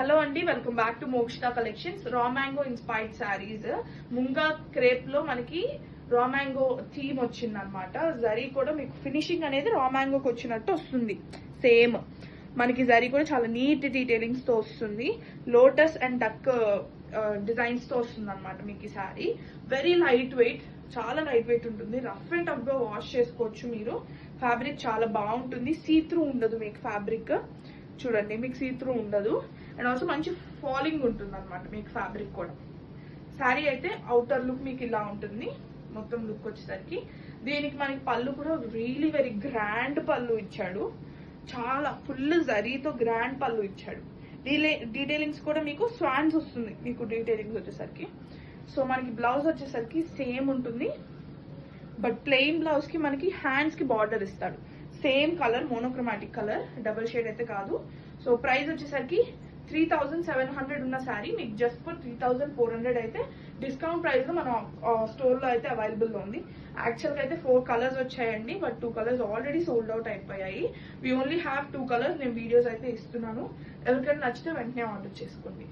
Hello అండి, welcome back to Mokshita collections. Raw mango inspired saris munga crepe లో మనకి రా మ్యాంగో థీమ్ వచ్చింది అనమాట. జరీ కూడా మీకు ఫినిషింగ్ అనేది రా మ్యాంగోకి వచ్చినట్టు వస్తుంది. సేమ్ మనకి జరీ కూడా చాలా నీట్ డీటెయిలింగ్స్ తో వస్తుంది. లోటస్ అండ్ డక్ డిజైన్స్ తో వస్తుంది అనమాట మీకు ఈ శారీ. వెరీ లైట్ వెయిట్, చాలా లైట్ వెయిట్ ఉంటుంది. రఫ్ అండ్ టఫ్ గా వాష్ చేసుకోవచ్చు మీరు. ఫ్యాబ్రిక్ చాలా బాగుంటుంది. సీ త్రూ ఉండదు మీకు ఫ్యాబ్రిక్. చూడండి, మీకు సీ త్రూ ఉండదు. అండ్ ఆల్సో మంచి ఫాలింగ్ ఉంటుంది అనమాట మీకు ఫ్యాబ్రిక్ కూడా. శారీ అయితే అవుటర్ లుక్ మీకు ఇలా ఉంటుంది. మొత్తం లుక్ వచ్చేసరికి దీనికి మనకి పళ్ళు కూడా రియలీ వెరీ గ్రాండ్ పళ్ళు ఇచ్చాడు. చాలా ఫుల్ జరీతో గ్రాండ్ పళ్ళు ఇచ్చాడు. డీటెయిలింగ్స్ కూడా మీకు స్వాన్స్ వస్తుంది మీకు డీటెయిలింగ్స్ వచ్చేసరికి. సో మనకి బ్లౌజ్ వచ్చేసరికి సేమ్ ఉంటుంది, బట్ ప్లెయిన్ బ్లౌజ్ కి మనకి హ్యాండ్స్ కి బార్డర్ ఇస్తాడు. Same colour, monochromatic colour, double shade అయితే కాదు. సో ప్రైస్ వచ్చేసరికి 3700 ఉన్న శారీ మీకు జస్ట్ ఫర్ 3400 అయితే డిస్కౌంట్ ప్రైస్ లో మన స్టోర్ లో అయితే అవైలబుల్ లో ఉంది. యాక్చువల్ గా అయితే 4 కలర్స్ వచ్చాయండి, but 2 colours already sold out అయిపోయాయి. We only have 2 colours. నేను వీడియోస్ అయితే ఇస్తున్నాను. ఎవరికైనా నచ్చితే వెంటనే ఆర్డర్ చేసుకోండి.